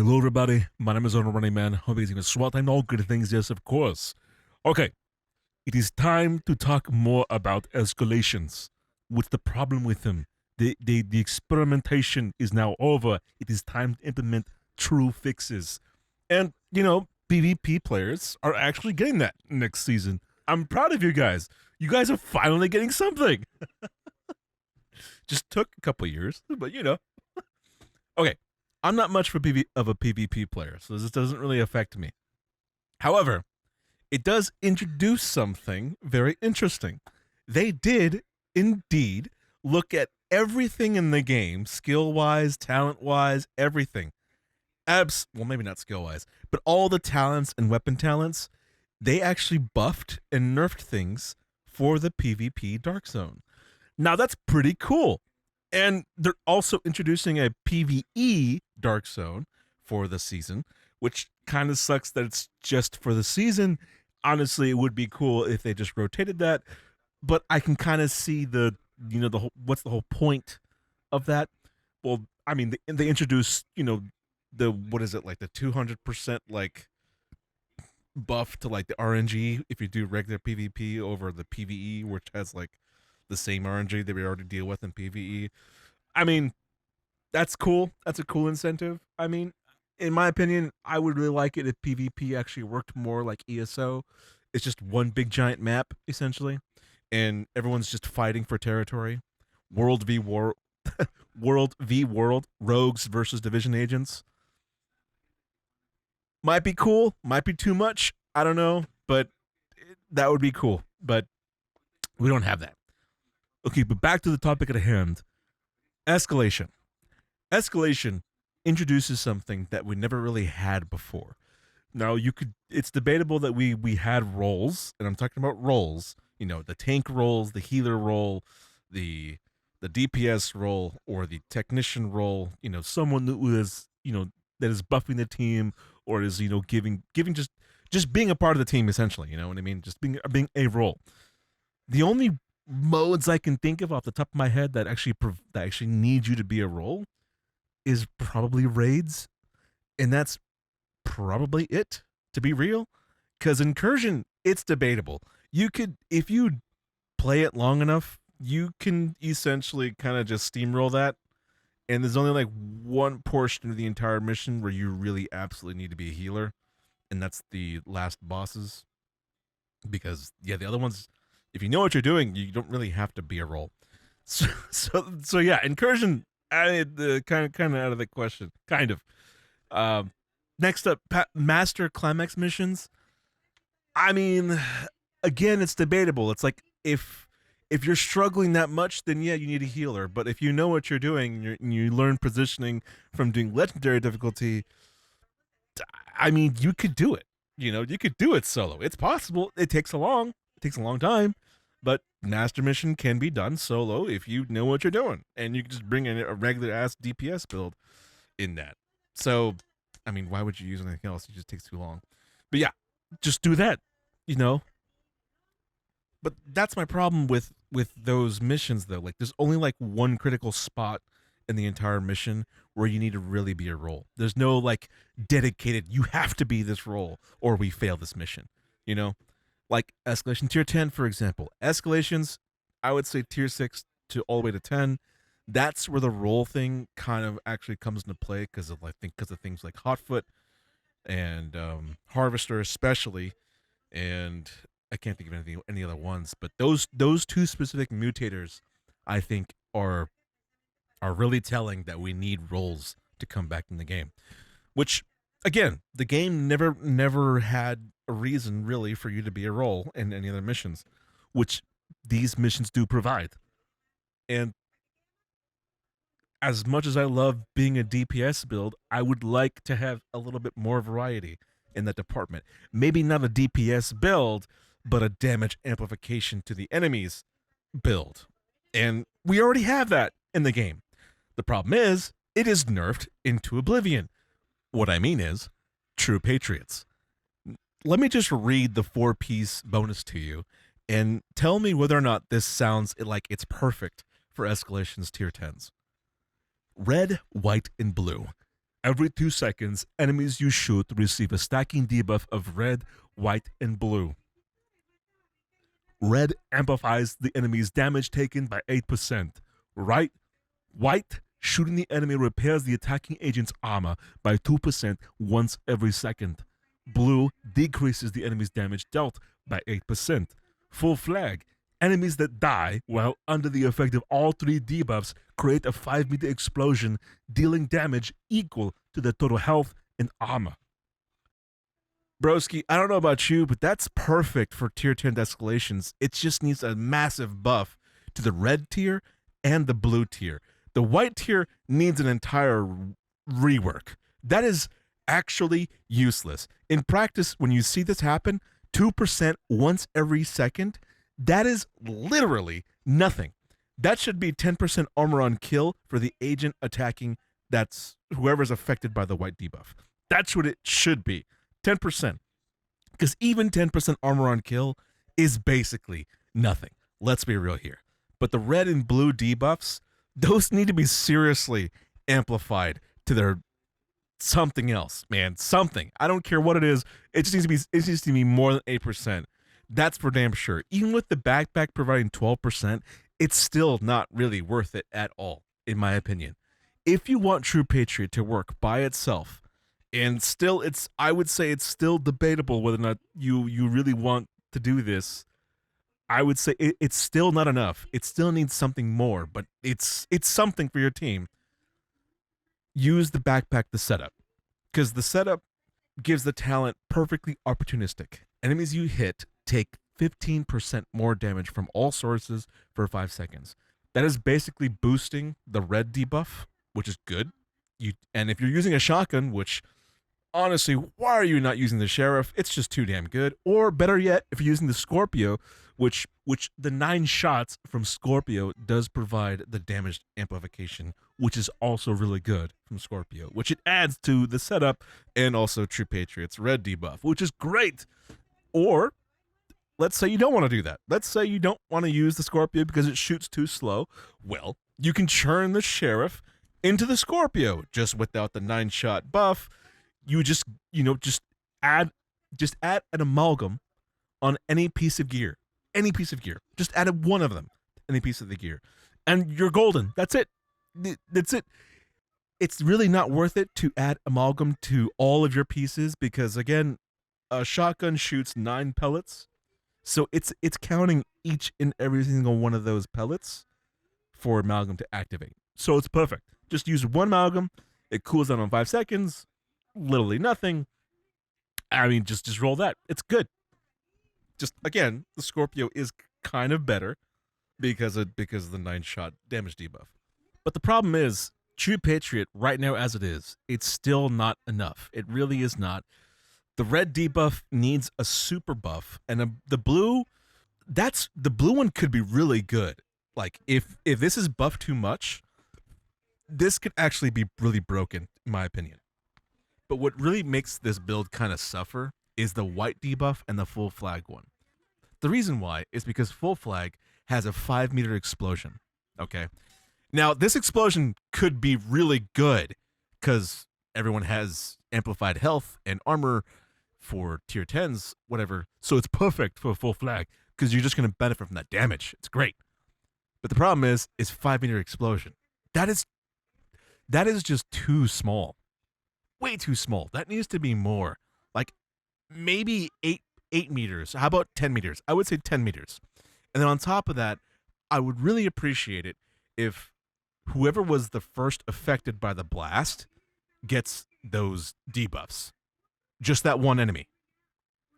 Hello, everybody. My name is AhnoldRunningMan. Hope you're SWAT and all good things. Yes, of course. Okay, it is time to talk more about escalations. What's the problem with them? The experimentation is now over. It is time to implement true fixes. And, PvP players are actually getting that next season. I'm proud of you guys. You guys are finally getting something. Just took a couple years, but Okay, I'm not much of a PvP player, so this doesn't really affect me. However, it does introduce something very interesting. They did indeed look at everything in the game, skill wise, talent wise, everything. Well, maybe not skill wise, but all the talents and weapon talents, they actually buffed and nerfed things for the PvP Dark Zone. Now that's pretty cool. And they're also introducing a PvE Dark Zone for the season, which kind of sucks that it's just for the season. Honestly, it would be cool if they just rotated that, but I can kind of see what's the whole point of that? Well, I mean, they introduce, the what is it, like the 200% like buff to like the RNG if you do regular PvP over the PvE, which has like the same RNG that we already deal with in PvE. I mean, that's cool. That's a cool incentive. I mean, in my opinion, I would really like it if PvP actually worked more like ESO. It's just one big giant map, essentially, and everyone's just fighting for territory. World v. War, World v. World, rogues versus division agents. Might be cool, might be too much. I don't know, but that would be cool. But we don't have that. Okay, but back to the topic at hand. Escalation. Escalation introduces something that we never really had before. Now it's debatable that we had roles, and I'm talking about roles, the tank roles, the healer role, the DPS role, or the technician role, someone who is, that is buffing the team or is, giving just being a part of the team essentially, you know what I mean? Just being a role. The only modes I can think of off the top of my head that actually need you to be a role is probably raids, and that's probably it, to be real. Because incursion, it's debatable. You could, if you play it long enough, you can essentially kind of just steamroll that, and there's only like one portion of the entire mission where you really absolutely need to be a healer, and that's the last bosses. Because the other ones, if you know what you're doing, you don't really have to be a role. So yeah, incursion, kind of out of the question, kind of. Next up, master climax missions. I mean, again, it's debatable. It's like if you're struggling that much, then yeah, you need a healer. But if you know what you're doing, you learn positioning from doing legendary difficulty. I mean, you could do it. You could do it solo. It's possible. It takes a long time, but master mission can be done solo if you know what you're doing, and you can just bring in a regular ass DPS build in that. So, I mean, why would you use anything else? It just takes too long. But yeah, just do that. But that's my problem with those missions though. Like, there's only like one critical spot in the entire mission where you need to really be a role. There's no like dedicated, you have to be this role or we fail this mission. Like escalation tier 10, for example. Escalations, I would say tier 6 to all the way to 10. That's where the role thing kind of actually comes into play because of things like Hotfoot and Harvester especially, and I can't think of any other ones, but those two specific mutators I think are really telling that we need roles to come back in the game. Which, again, the game never had a reason really for you to be a role in any other missions, which these missions do provide. And as much as I love being a DPS build, I would like to have a little bit more variety in that department. Maybe not a DPS build, but a damage amplification to the enemies build. And we already have that in the game. The problem is, it is nerfed into oblivion. What I mean is, true patriots. Let me just read the 4-piece bonus to you and tell me whether or not this sounds like it's perfect for Escalation's tier 10s. Red, white, and blue. Every 2 seconds, enemies you shoot receive a stacking debuff of red, white, and blue. Red amplifies the enemy's damage taken by 8%. White, shooting the enemy repairs the attacking agent's armor by 2% once every second. Blue decreases the enemy's damage dealt by 8%. Full flag, enemies that die while under the effect of all 3 debuffs create a 5-meter explosion, dealing damage equal to their total health and armor. Broski, I don't know about you, but that's perfect for tier 10 escalations. It just needs a massive buff to the red tier and the blue tier. The white tier needs an entire rework. That is actually useless. In practice, when you see this happen, 2% once every second, that is literally nothing. That should be 10% armor on kill for the agent attacking that's whoever's affected by the white debuff. That's what it should be. 10%. Because even 10% armor on kill is basically nothing. Let's be real here. But the red and blue debuffs, those need to be seriously amplified to their something else, man. Something. I don't care what it is. It needs to be more than 8%. That's for damn sure. Even with the backpack providing 12%, it's still not really worth it at all, in my opinion. If you want True Patriot to work by itself, and still I would say it's still debatable whether or not you really want to do this. I would say it's still not enough. It still needs something more, but it's something for your team. Use the backpack the setup, because the setup gives the talent perfectly opportunistic. Enemies you hit take 15% more damage from all sources for 5 seconds. That is basically boosting the red debuff, which is good. And if you're using a shotgun, which honestly, why are you not using the sheriff? It's just too damn good. Or better yet, if you're using the Scorpio, which the 9 shots from Scorpio does provide the damage amplification, which is also really good from Scorpio, which it adds to the setup and also True Patriot's red debuff, which is great. Or let's say you don't want to do that. Let's say you don't want to use the Scorpio because it shoots too slow. Well, you can churn the sheriff into the Scorpio just without the 9-shot buff. You just add an amalgam on any piece of gear. Any piece of gear. Just add one of them. Any piece of the gear. And you're golden. That's it. That's it. It's really not worth it to add amalgam to all of your pieces because, again, a shotgun shoots 9 pellets. So it's counting each and every single one of those pellets for amalgam to activate. So it's perfect. Just use one amalgam. It cools down on 5 seconds. Literally nothing. I mean, just roll that. It's good. Just again, the Scorpio is kind of better because of the 9-shot damage debuff. But the problem is, True Patriot right now as it is, it's still not enough. It really is not. The red debuff needs a super buff, and the blue one could be really good. Like if this is buffed too much, this could actually be really broken, in my opinion. But what really makes this build kind of suffer is the white debuff and the full flag one. The reason why is because full flag has a 5-meter explosion. Okay. Now, this explosion could be really good because everyone has amplified health and armor for tier 10s, whatever. So it's perfect for full flag because you're just going to benefit from that damage. It's great. But the problem is 5-meter explosion. That is just too small. Way too small. That needs to be more. Like maybe 8 meters. How about 10 meters? I would say 10 meters. And then on top of that, I would really appreciate it if whoever was the first affected by the blast gets those debuffs. Just that one enemy.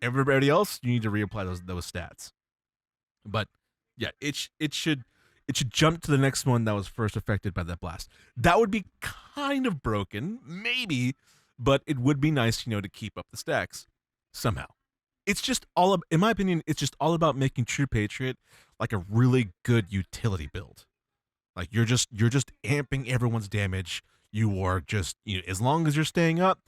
Everybody else, you need to reapply those stats. But yeah, it should jump to the next one that was first affected by that blast. That would be kind of broken, maybe, but it would be nice, to keep up the stacks somehow. It's just in my opinion, it's just all about making True Patriot like a really good utility build. Like you're just amping everyone's damage. You are just, as long as you're staying up,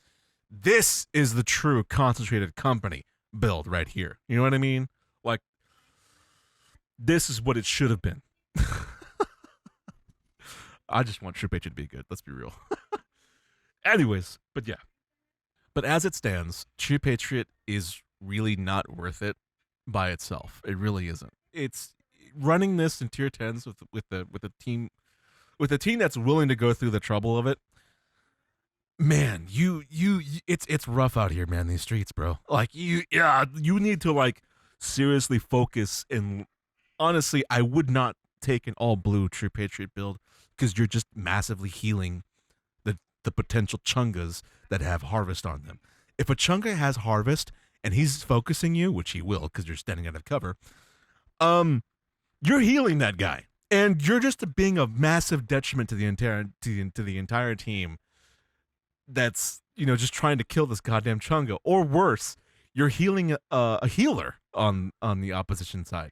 this is the true concentrated company build right here. You know what I mean? Like this is what it should have been. I just want True Patriot to be good. Let's be real. Anyways, but yeah. But as it stands, True Patriot is really not worth it by itself. It really isn't. It's running this in tier 10s with a team that's willing to go through the trouble of it. Man, it's rough out here, man, these streets, bro. Like you need to like seriously focus, and honestly, I would not take an all blue True Patriot build because you're just massively healing the potential chungas that have harvest on them. If a chunga has harvest and he's focusing you, which he will because you're standing out of cover, you're healing that guy, and you're just being a massive detriment to the entire team. That's just trying to kill this goddamn chunga, or worse, you're healing a healer on the opposition side.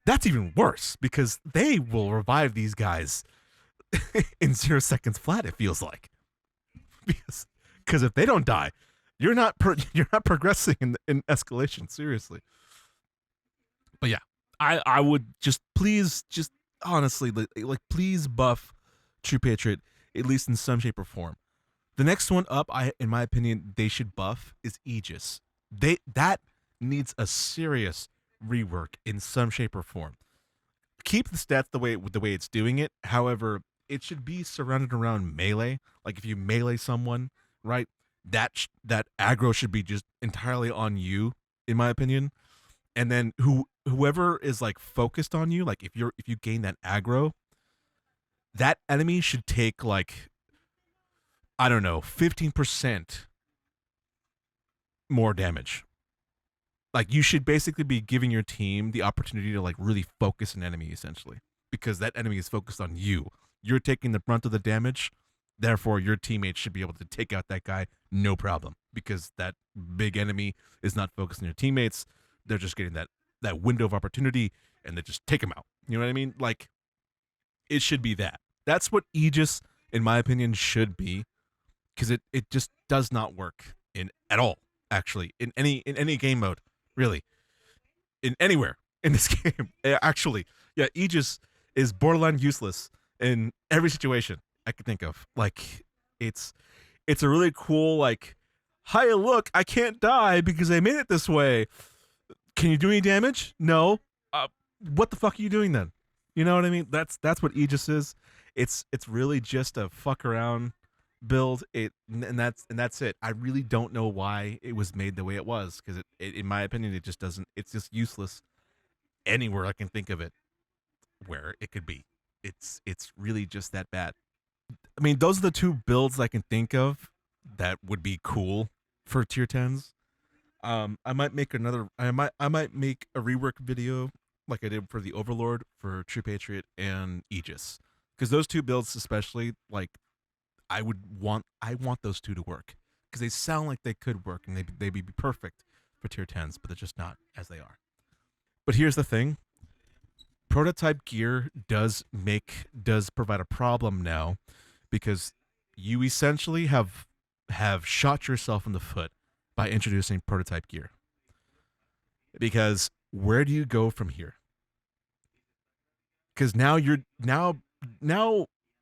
That's even worse because they will revive these guys in 0 seconds flat. It feels like. Because if they don't die, you're not progressing in escalation, seriously. But yeah, I would please honestly like please buff True Patriot at least in some shape or form. The next one up, in my opinion, they should buff is Aegis. That needs a serious rework in some shape or form. Keep the stats the way it's doing it. However, it should be surrounded around melee. Like if you melee someone, right, that aggro should be just entirely on you, in my opinion. And then whoever is like focused on you, like if you gain that aggro, that enemy should take like, I don't know, 15% more damage. Like you should basically be giving your team the opportunity to like really focus an enemy, essentially, because that enemy is focused on you. You're taking the brunt of the damage. Therefore, your teammates should be able to take out that guy no problem, because that big enemy is not focused on your teammates. They're just getting that window of opportunity, and they just take them out. You know what I mean? Like, it should be that. That's what Aegis, in my opinion, should be, because it just does not work at all, actually, in any game mode, really, in anywhere in this game. Actually, yeah, Aegis is borderline useless in every situation I could think of. Like, it's a really cool, like, hi, look, I can't die because I made it this way. Can you do any damage? No. What the fuck are you doing then? You know what I mean? That's what Aegis is. It's really just a fuck around build. And that's it. I really don't know why it was made the way it was, because it in my opinion, it just doesn't. It's just useless anywhere I can think of it where it could be. It's really just that bad. I mean, those are the two builds I can think of that would be cool for tier 10s. I might make I might make a rework video like I did for the Overlord for True Patriot and Aegis, because those two builds especially, like, I want those two to work, because they sound like they could work and they'd be perfect for tier 10s, but they're just not as they are. But here's the thing. Prototype gear does provide a problem now, because you essentially have shot yourself in the foot by introducing prototype gear. Because where do you go from here? Because now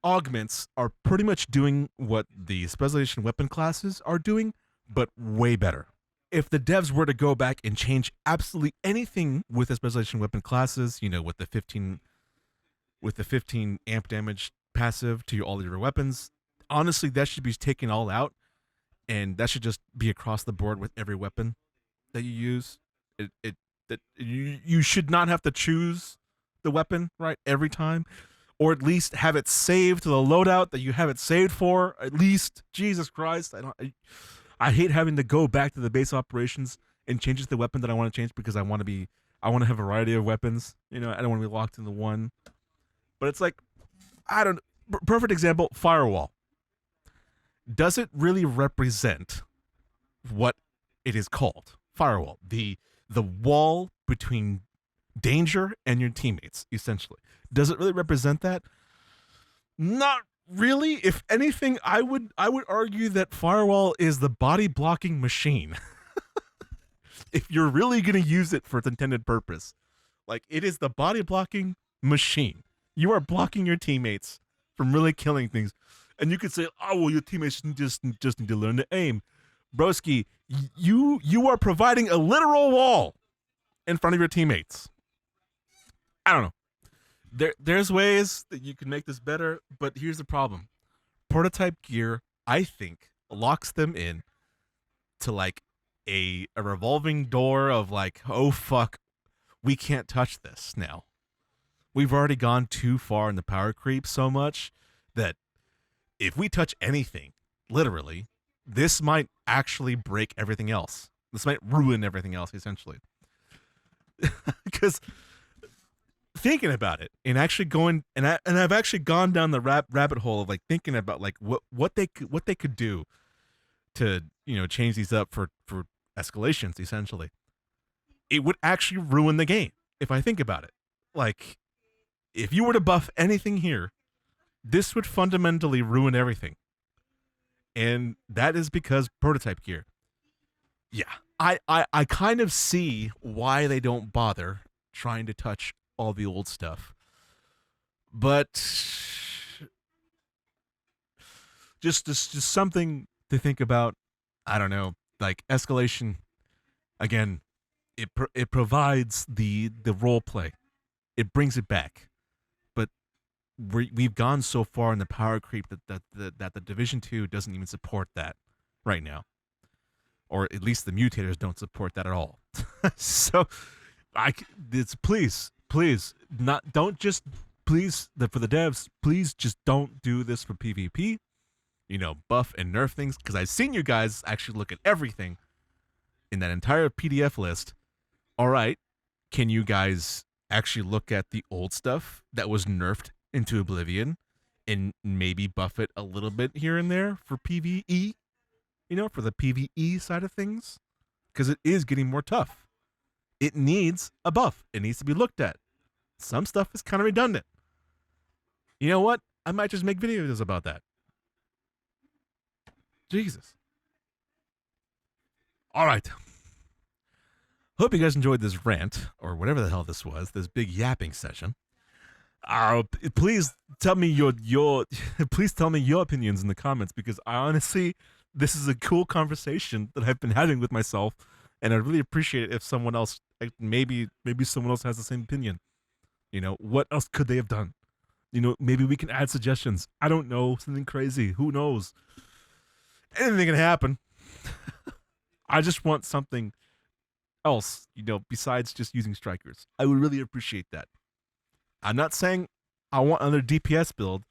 augments are pretty much doing what the specialization weapon classes are doing, but way better. If the devs were to go back and change absolutely anything with the specialization weapon classes, with the 15 amp damage passive to all your weapons, honestly, that should be taken all out, and that should just be across the board with every weapon that you use. You should not have to choose the weapon right every time, or at least have it saved to the loadout that you have it saved for. At least, Jesus Christ, I hate having to go back to the base operations and change the weapon that I want to change, because I want to have a variety of weapons. I don't want to be locked into one. But it's like, perfect example, Firewall. Does it really represent what it is called? Firewall. The wall between danger and your teammates, essentially. Does it really represent that? Not really. If anything, I would argue that Firewall is the body blocking machine. If you're really going to use it for its intended purpose. Like, it is the body blocking machine. You are blocking your teammates from really killing things. And you could say, oh, well, your teammates just need to learn to aim. Broski, you are providing a literal wall in front of your teammates. I don't know. There's ways that you can make this better, but here's the problem. Prototype gear, I think, locks them in to like a revolving door of like, oh fuck, we can't touch this now. We've already gone too far in the power creep so much that if we touch anything, literally, this might actually break everything else. This might ruin everything else, essentially. Because thinking about it and actually going and I've actually gone down the rabbit hole of like thinking about like what they could do to, you know, change these up for escalations, essentially. It would actually ruin the game if I think about it. Like, if you were to buff anything here, this would fundamentally ruin everything. And that is because prototype gear. Yeah, I kind of see why they don't bother trying to touch all the old stuff. But just something to think about. I don't know, like escalation again, it provides the role play. It brings it back. But we've gone so far in the power creep that the Division 2 doesn't even support that right now. Or at least the mutators don't support that at all. So please for the devs, please just don't do this for PvP. You know, buff and nerf things, because I've seen you guys actually look at everything in that entire PDF list. All right, can you guys actually look at the old stuff that was nerfed into oblivion and maybe buff it a little bit here and there for PvE? You know, for the PvE side of things, because it is getting more tough. It needs a buff. It needs to be looked at. Some stuff is kind of redundant. You know what? I might just make videos about that. Jesus. All right. Hope you guys enjoyed this rant, or whatever the hell this was, this big yapping session. Please tell me your please tell me your opinions in the comments, because I honestly, this is a cool conversation that I've been having with myself, and I'd really appreciate it if someone else, maybe someone else has the same opinion. You know, what else could they have done? You know, maybe we can add suggestions. I don't know, something crazy. Who knows? Anything can happen. I just want something else, you know, besides just using strikers. I would really appreciate that. I'm not saying I want another DPS build.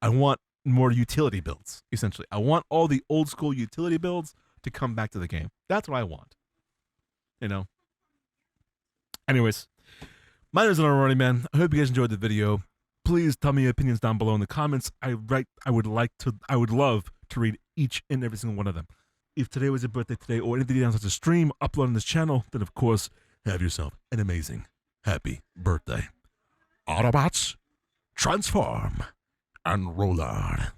I want more utility builds, essentially. I want all the old school utility builds to come back to the game. That's what I want. You know? Anyways, my name is AhnoldRunningMan. I hope you guys enjoyed the video. Please tell me your opinions down below in the comments. I would love to read each and every single one of them. If today was your birthday today, or anything else that's a stream upload on this channel, then of course, have yourself an amazing, happy birthday. Autobots, transform and roll on.